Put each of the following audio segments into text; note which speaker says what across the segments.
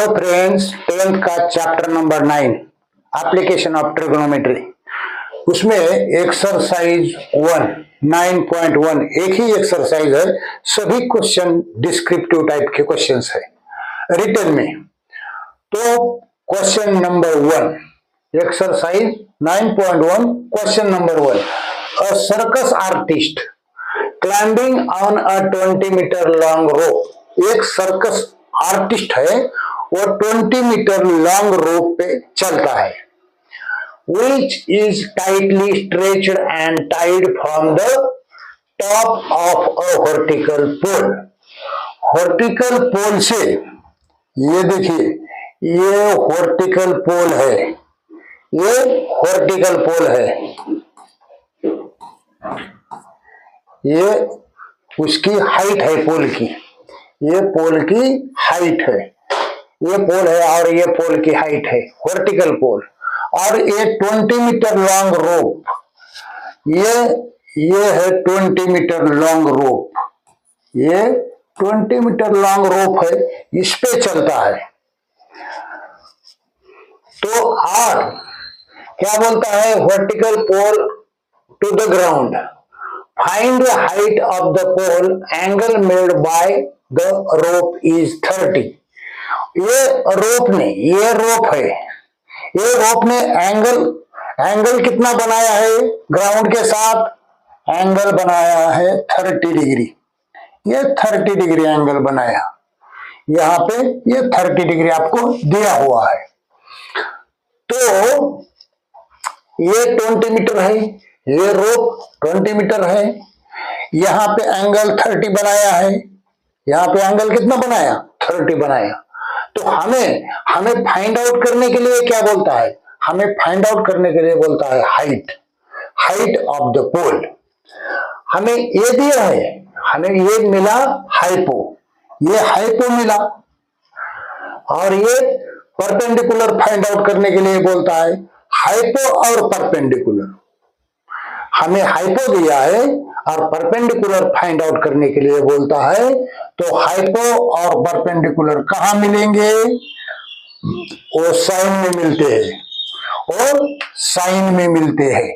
Speaker 1: Hello friends, 10th का chapter number 9 application of trigonometry, उसमें exercise 1 9.1 एक ही एक्सरसाइज है। सभी क्वेश्चन डिस्क्रिप्टिव टाइप के क्वेश्चंस है रिटन में। तो question number 1, exercise 9.1, question number 1, a circus artist climbing on a 20 metre long rope. एक सर्कस आर्टिस्ट है, वो 20 मीटर लॉन्ग रोप पे चलता है, which is tightly stretched and tied from the top of a vertical pole। Vertical pole से, ये देखिए, ये वर्टिकल पोल है, ये वर्टिकल पोल है, ये उसकी हाइट है पोल की, ये पोल की हाइट है, ये पोल है और ये पोल की हाइट है, वर्टिकल पोल। और ये 20 मीटर लॉन्ग रोप, ये है 20 मीटर लॉन्ग रोप, ये 20 मीटर लॉन्ग रोप है, इस पे चलता है। तो आर क्या बोलता है, vertical pole to the ground, find the height of the pole, angle made by the rope is 30। ये रोप ने, ये रोप है, ये रोप ने एंगल कितना बनाया है ग्राउंड के साथ, एंगल बनाया है 30 डिग्री। ये 30 डिग्री एंगल बनाया, यहां पे ये 30 डिग्री आपको दिया हुआ है। तो ये 20 मीटर है, ये रोप 20 मीटर है, यहां पे एंगल 30 बनाया है, यहां पे एंगल कितना बनाया, 30 बनाया। तो हमें फाइंड आउट करने के लिए क्या बोलता है, हमें फाइंड आउट करने के लिए बोलता है हाइट ऑफ द पोल। हमें ये दिया है, हमें ये मिला हाइपो, ये हाइपो मिला, और ये परपेंडिकुलर फाइंड आउट करने के लिए बोलता है हाइपो और परपेंडिकुलर। हमें हाइपो दिया है और परपेंडिकुलर फाइंड आउट करने के लिए बोलता है। तो हाइपो और परपेंडिकुलर कहां मिलेंगे, वो साइन में मिलते हैं, और साइन में मिलते हैं।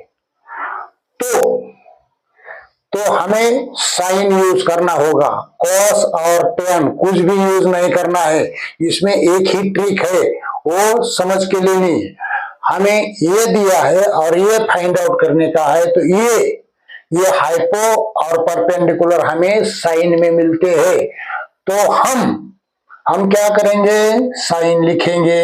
Speaker 1: तो हमें साइन यूज करना होगा, कॉस और टेन कुछ भी यूज नहीं करना है। इसमें एक ही ट्रिक है, वो समझ के लेनी है। हमें ये दिया है और ये फाइंड आउट करने का है। तो ये हाइपो और परपेंडिकुलर हमें साइन में मिलते हैं। तो हम क्या करेंगे, साइन लिखेंगे।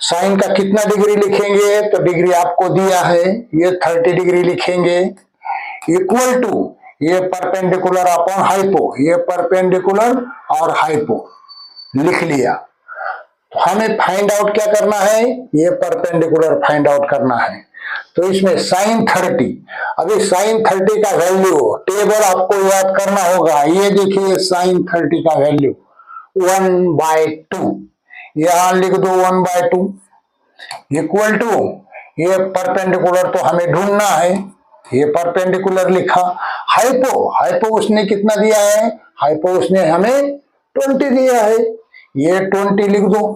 Speaker 1: साइन का कितना डिग्री लिखेंगे, तो डिग्री आपको दिया है, ये 30 डिग्री लिखेंगे, इक्वल टू ये परपेंडिकुलर अपॉन हाइपो, ये परपेंडिकुलर और हाइपो लिख लिया। हमें फाइंड आउट क्या करना है, ये परपेंडिकुलर फाइंड आउट करना है। तो इसमें साइन 30, अभी साइन 30 का वैल्यू टेबल आपको याद करना होगा। ये देखिए साइन 30 का वैल्यू 1/2, यहां लिख दो 1/2, इक्वल टू ये परपेंडिकुलर तो हमें ढूंढना है, ये परपेंडिकुलर लिखा। हाइपो उसने कितना दिया है, हाइपो उसने हमें 20 दिया है, ये 20 लिख दो।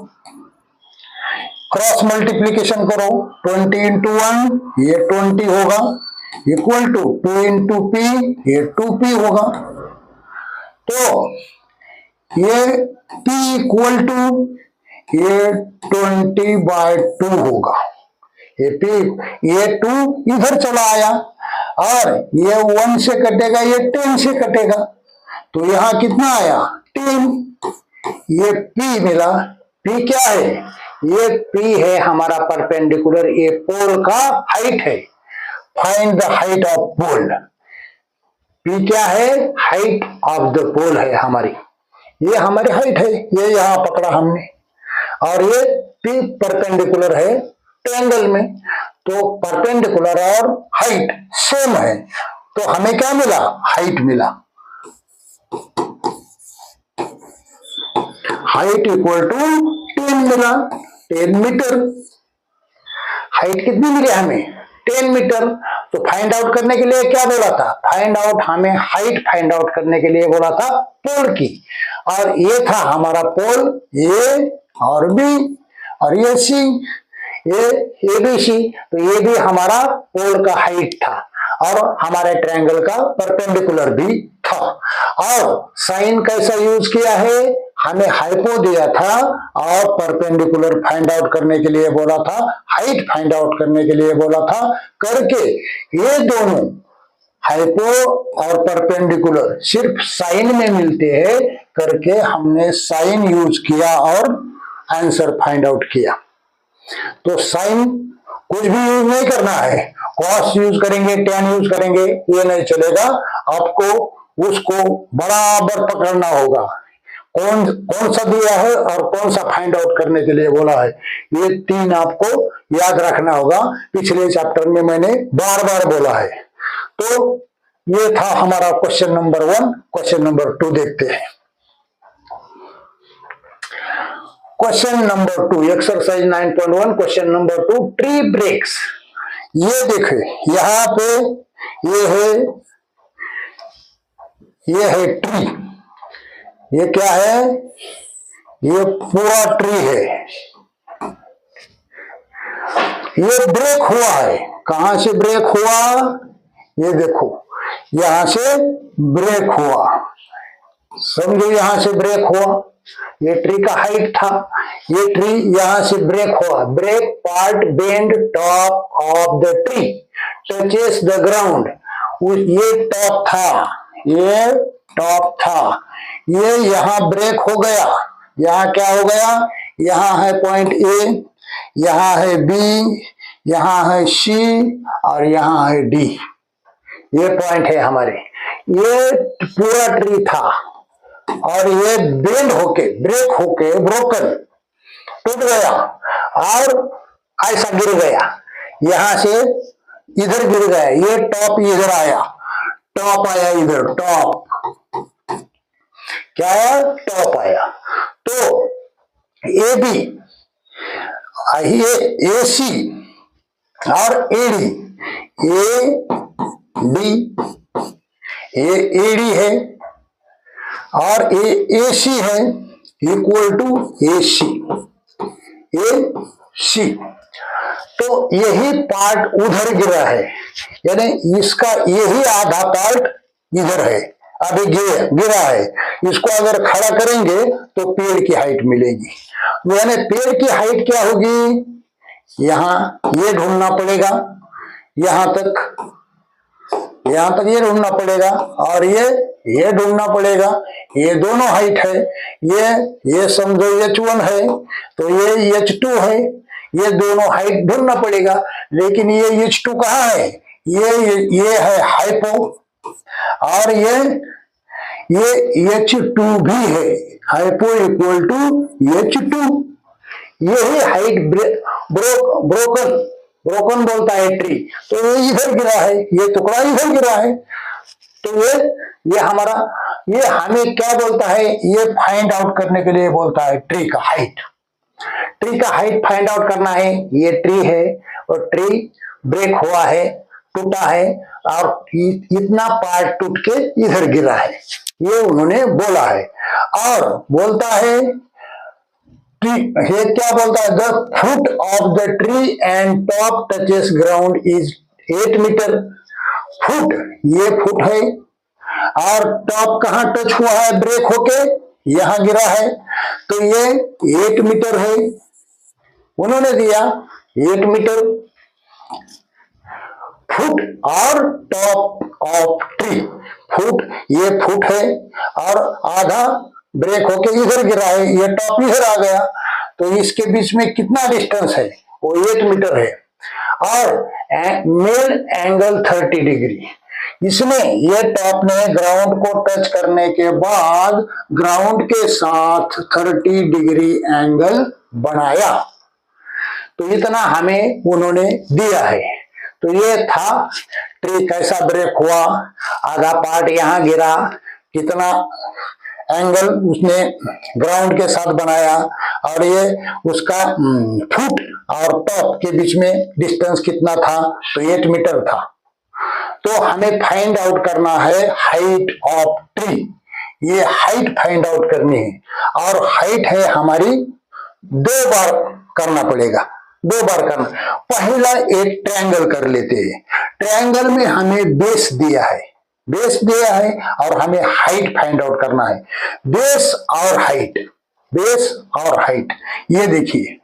Speaker 1: क्रॉस मल्टीप्लीकेशन करो, 20 इंटू 1 ये 20 होगा, इक्वल टू 2 इंटू पी, ये 2p होगा। तो ये p इक्वल टू ये 20/2 होगा। ये p, ये 2 इधर चला आया, और ये 1 से कटेगा, ये 10 से कटेगा, तो यहां कितना आया 10। ये p मिला। p क्या है, ये p है हमारा परपेंडिकुलर, ये पोल का हाइट है। Find the height of pole. p क्या है, हाइट ऑफ द पोल है हमारी, ये हमारी हाइट है, ये यहां पकड़ा हमने। और ये p परपेंडिकुलर है ट्रायंगल में, तो परपेंडिकुलर और हाइट सेम है, तो हमें क्या मिला, हाइट मिला। हाइट इक्वल टू 10 मिला, 10 मीटर। हाइट कितनी मिली हमें, 10 मीटर। तो फाइंड आउट करने के लिए क्या बोला था? फाइंड आउट, हमें हाइट फाइंड आउट करने के लिए बोला था पोल की, और ये था हमारा पोल ए और बी, और ये सी, ये बी सी, तो ये भी हमारा पोल का हाइट था और हमारे ट्रायंगल का परपेंडिकुलर भी था। और साइन कैसा यूज किया है? हमें हाइपो दिया था और परपेंडिकुलर फाइंड आउट करने के लिए बोला था, हाइट फाइंड आउट करने के लिए बोला था, करके ये दोनों हाइपो और परपेंडिकुलर सिर्फ साइन में मिलते हैं, करके हमने साइन यूज किया और आंसर फाइंड आउट किया। तो साइन कुछ भी यूज नहीं करना है, कॉस यूज करेंगे, टेन यूज करेंगे, ये नहीं चलेगा, आपको उसको बराबर पकड़ना होगा, कौन कौन सा दिया है और कौन सा फाइंड आउट करने के लिए बोला है, ये तीन आपको याद रखना होगा। पिछले चैप्टर में मैंने बार बार बोला है। तो ये था हमारा क्वेश्चन नंबर 1। क्वेश्चन नंबर 2 देखते हैं। Question number 2, exercise 9.1, question number 2, tree breaks. ये देखिए यहां पे ये है ट्री, ये क्या है? ये पूरा ट्री है, ये ब्रेक हुआ है। कहां से ब्रेक हुआ? ये देखो यहां से ब्रेक हुआ, समझो यहां से ब्रेक हुआ, ये ट्री का हाइट था, ये ट्री यहां से ब्रेक हुआ, break part bend top of the tree touches the ground. ये टॉप था, ये टॉप था, ये यहां ब्रेक हो गया, यहां क्या हो गया? यहां है पॉइंट ए, यहां है बी, यहां है सी और यहां है डी, ये पॉइंट है हमारे। ये पूरा ट्री था और ये बेंड होके, ब्रेक होके, ब्रोकन, टूट गया और ऐसा गिर गया, यहां से इधर गिर गया, ये टॉप इधर आया, टॉप आया इधर, टॉप क्या आया? टॉप आया। तो ए बी, ये सी और A D, A D, A D है और ए सी है, इक्वल टू ए सी। तो यही पार्ट उधर गिरा है, यानी इसका यही आधा पार्ट इधर है, अभी गिरा है। इसको अगर खड़ा करेंगे तो पेड़ की हाइट मिलेगी, यानी पेड़ की हाइट क्या होगी? यहां ये ढूंढना पड़ेगा, यहां तक ये ढूंढना पड़ेगा और ये ढूंढना पड़ेगा, ये दोनों हाइट है, ये समझो H1 है तो ये H2 है, ये दोनों हाइट ढूंढना पड़ेगा। लेकिन ये H2 कहाँ है? ये है हाइपो और ये H2 भी है, हाइपो इक्वल टू H2। यही हाइट ब्रोकन बोलता है ट्री, तो ये इधर गिरा है, ये टुकड़ा इधर गिरा है। तो ये हमारा, ये हमें क्या बोलता है? ये फाइंड आउट करने के लिए बोलता है ट्री का हाइट। ट्री का हाइट फाइंड आउट करना है। ये ट्री है और ट्री ब्रेक हुआ है, टूटा है और इतना पार्ट टूट के इधर गिरा है, ये उन्होंने बोला है। और बोलता है ये क्या बोलता है? The foot of the tree and top touches ground is 8 metre. Foot, ये फुट है और टॉप कहां टच हुआ है? ब्रेक होके यहां गिरा है, तो ये 8 मीटर है, उन्होंने दिया 8 मीटर। फुट और टॉप ऑफ ट्री, फुट, ये फुट है और आधा ब्रेक होके इधर गिरा है, ये टॉप इधर आ गया, तो इसके बीच में कितना डिस्टेंस है? वो 8 मीटर है। और मेन एंगल 30 डिग्री, इसमें ये टॉप ने ग्राउंड को टच करने के बाद ग्राउंड के साथ 30 डिग्री एंगल बनाया। तो इतना हमें उन्होंने दिया है। तो ये था ट्री कैसा ब्रेक हुआ, आधा पार्ट यहां गिरा, कितना एंगल उसने ग्राउंड के साथ बनाया, और ये उसका फुट और टॉप के बीच में डिस्टेंस कितना था? तो 8 मीटर था। तो हमें फाइंड आउट करना है हाइट ऑफ ट्री। ये हाइट फाइंड आउट करनी है और हाइट है हमारी 2 बार करना पड़ेगा, 2 बार करना। पहला एक ट्रायंगल कर लेते हैं। ट्रायंगल में हमें बेस दिया है, बेस दिया है और हमें हाइट फाइंड आउट करना है। बेस और हाइट, बेस और हाइट, ये देखिए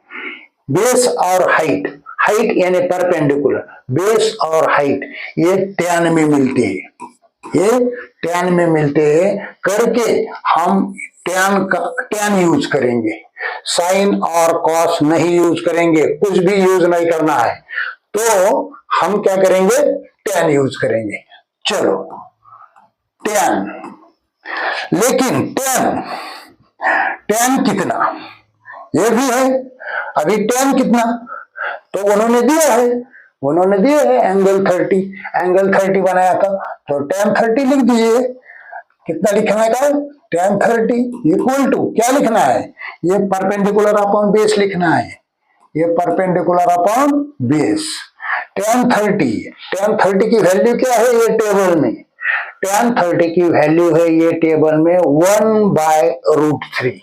Speaker 1: बेस और हाइट, हाइट यानी परपेंडिकुलर, बेस और हाइट ये tan में मिलते हैं, ये tan में मिलते हैं करके हम tan यूज करेंगे, साइन और कॉस नहीं यूज करेंगे, कुछ भी यूज नहीं करना है। तो हम क्या करेंगे, tan यूज करेंगे। चलो tan, लेकिन tan कितना ये भी है। अभी tan कितना तो उन्होंने दिया है एंगल 30, एंगल 30 बनाया था तो tan 30 लिख दीजिए। कितना लिखना है, tan 30 इक्वल टू क्या लिखना है, ये परपेंडिकुलर अपॉन बेस लिखना है, ये परपेंडिकुलर अपॉन बेस। tan 30 की वैल्यू क्या है ये टेबल में, tan 30 की वैल्यू है ये टेबल में 1/√3।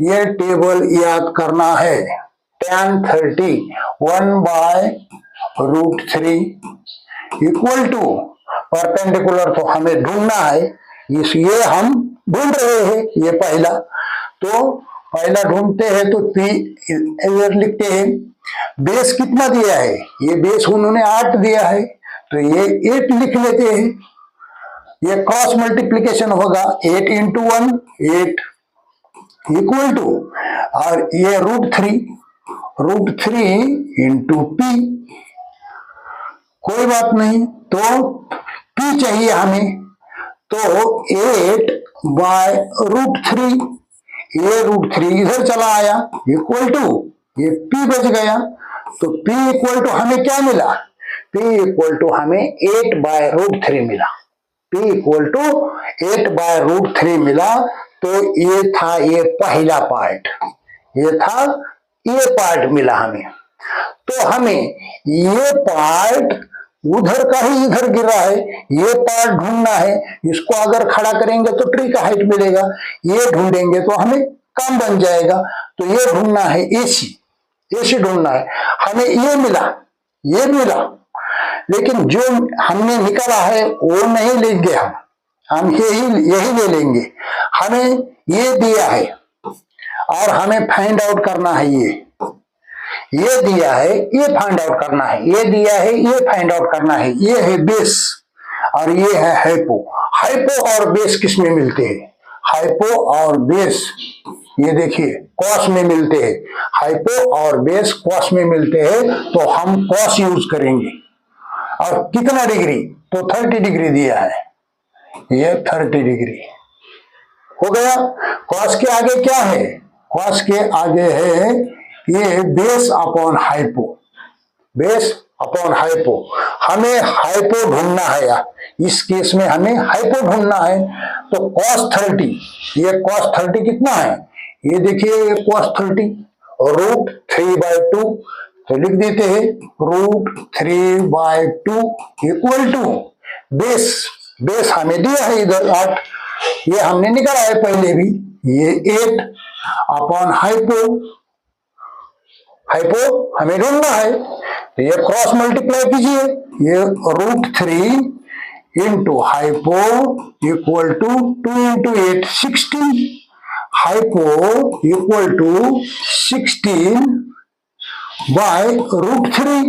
Speaker 1: ये टेबल याद करना है, tan 30 1/√3 इक्वल टू परपेंडिकुलर तो हमें ढूंढना है, ये हम ढूंढ रहे हैं। ये पहला, तो पहला ढूंढते हैं तो P इधर लिखते हैं। बेस कितना दिया है, ये बेस उन्होंने 8 दिया है तो ये 8 लिख लेते हैं। ये क्रॉस मल्टीप्लीकेशन होगा 8 इंटू 1 8 इक्वल टू, और ये √3 इंटू P, कोई बात नहीं। तो P चाहिए हमें, तो 8/√3, ये √3 इधर चला आया इक्वल टू ये P बच गया। तो P इक्वल टू हमें क्या मिला, P इक्वल टू हमें 8/√3 मिला, P इक्वल टू 8/√3 मिला। तो ये था ये पहला पार्ट, ये था ये पार्ट मिला हमें। तो हमें ये पार्ट उधर का ही इधर गिरा है, ये पार्ट ढूंढना है। इसको अगर खड़ा करेंगे तो ट्री का हाइट मिलेगा, ये ढूंढेंगे तो हमें कम बन जाएगा। तो ये ढूंढना है एसी ढूंढना है। हमें ये मिला, लेकिन जो हमने निकाला है वो नहीं लेंगे, हम यही ले लेंगे। हमें ये दिया है और हमें फाइंड आउट करना है, ये दिया है, ये फाइंड आउट करना है, ये दिया है, ये फाइंड आउट करना है। ये है बेस और ये है हाइपो और बेस किस में मिलते हैं, हाइपो और बेस ये देखिए कॉस में मिलते हैं, हाइपो और बेस कॉस में मिलते हैं। तो हम कॉस यूज करेंगे। और कितना डिग्री, तो 30 डिग्री दिया है, ये 30 डिग्री हो गया। कॉस के आगे क्या है, कॉस के आगे है ये base upon hypo, base upon hypo. हमें हाइपो ढूंढना है यार, इस केस में हमें हाइपो ढूंढना है। तो cos 30, ये cos 30 कितना है, ये देखिए ये cos 30 √3/2, तो लिख देते हैं √3/2 इक्वल टू बेस हमें दिया है इधर 8, ये हमने निकाला है पहले भी, ये 8 अपॉन हाइपो हमें ढूंढना है। तो ये क्रॉस मल्टीप्लाई कीजिए, ये √3 into hypo equal to 2 into 8 16, hypo equal to 16/√3,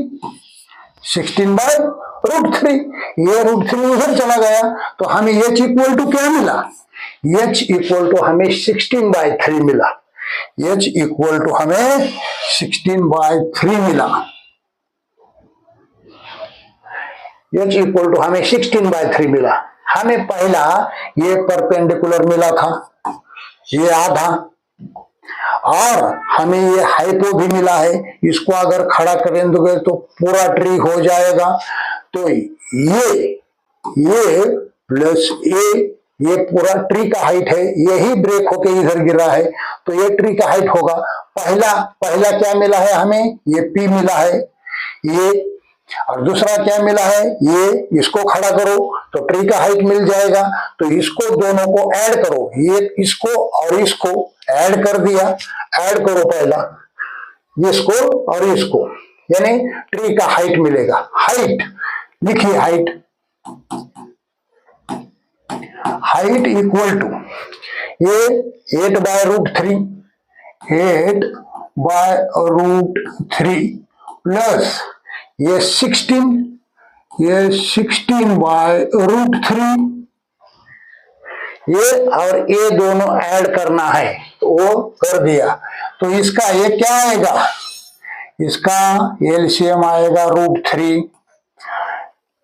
Speaker 1: 16/√3। ये √3 उधर चला गया तो हमें h इक्वल टू क्या मिला, h इक्वल टू हमें 16/3 मिला, h इक्वल टू हमें 16/3 मिला, h इक्वल टू हमें 16/3 मिला। हमें पहला ये परपेंडिकुलर मिला था, ये आधा, और हमें ये हाइपो भी मिला है। इसको अगर खड़ा करेंगे तो पूरा ट्री हो जाएगा। तो ये प्लस ये पूरा ट्री का हाइट है, यही ब्रेक होके इधर गिरा है तो ये ट्री का हाइट होगा। पहला क्या मिला है हमें, ये P मिला है, ये और दूसरा क्या मिला है, ये इसको खड़ा करो तो ट्री का हाइट मिल जाएगा। तो इसको दोनों को ऐड करो, ये इसको और इसको ऐड कर दिया। ऐड करो पहला इसको और इसको, यानी ट्री का हाइट मिलेगा। हाइट लिखिए, हाइट इक्वल टू ये 8/√3, 8/√3 प्लस ये 16/√3, ये और ये दोनों ऐड करना है तो वो कर दिया। तो इसका ये क्या आएगा, इसका एलसीएम आएगा √3।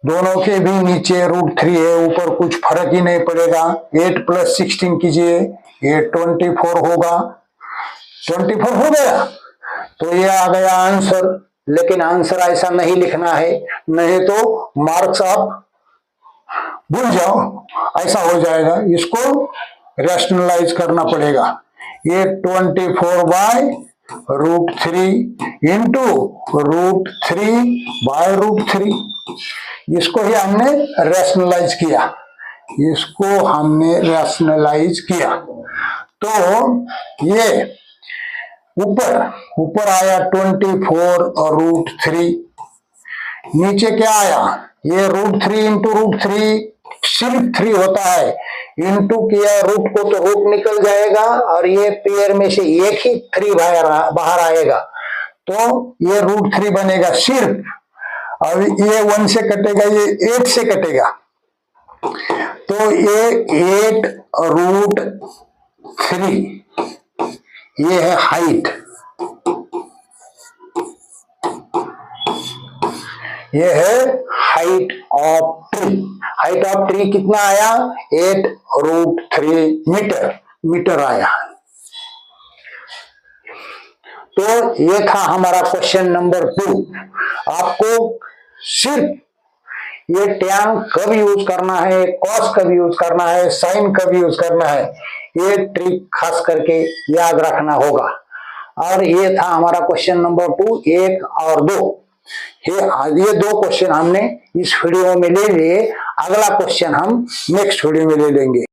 Speaker 1: दोनों के भी नीचे √3 है, ऊपर कुछ फर्क ही नहीं पड़ेगा। 8 + 16 कीजिए, ये 24 होगा। 24 हो गया तो ये आ गया आंसर। लेकिन आंसर ऐसा नहीं लिखना है, नहीं तो मार्क्स आप भूल जाओ, ऐसा हो जाएगा। इसको रैशनलाइज करना पड़ेगा। ये 24/√3 इंटू √3/√3, इसको ही हमने रैशनलाइज किया, इसको हमने रैशनलाइज किया। तो ये ऊपर आया 24/√3, नीचे क्या आया, ये √3 इंटू √3 सिर्फ 3 होता है, इंटू किया रूट को तो रूट निकल जाएगा और ये पेयर में से एक ही 3 बाहर आएगा, तो ये √3 बनेगा सिर्फ। अब ये 1 से कटेगा, ये 8 से कटेगा, तो ये 8√3 ये है हाइट, ये है height of tree. Height of tree कितना आया, 8√3 मीटर आया। तो ये था हमारा क्वेश्चन नंबर 2। आपको सिर्फ ये टैन कब यूज करना है, कॉस कब यूज करना है, साइन कब यूज करना है, ये ट्रिक खास करके याद रखना होगा। और ये था हमारा क्वेश्चन नंबर 2, 1 और 2। ये 2 क्वेश्चन हमने इस वीडियो में ले लिए, अगला क्वेश्चन हम नेक्स्ट वीडियो में ले लेंगे।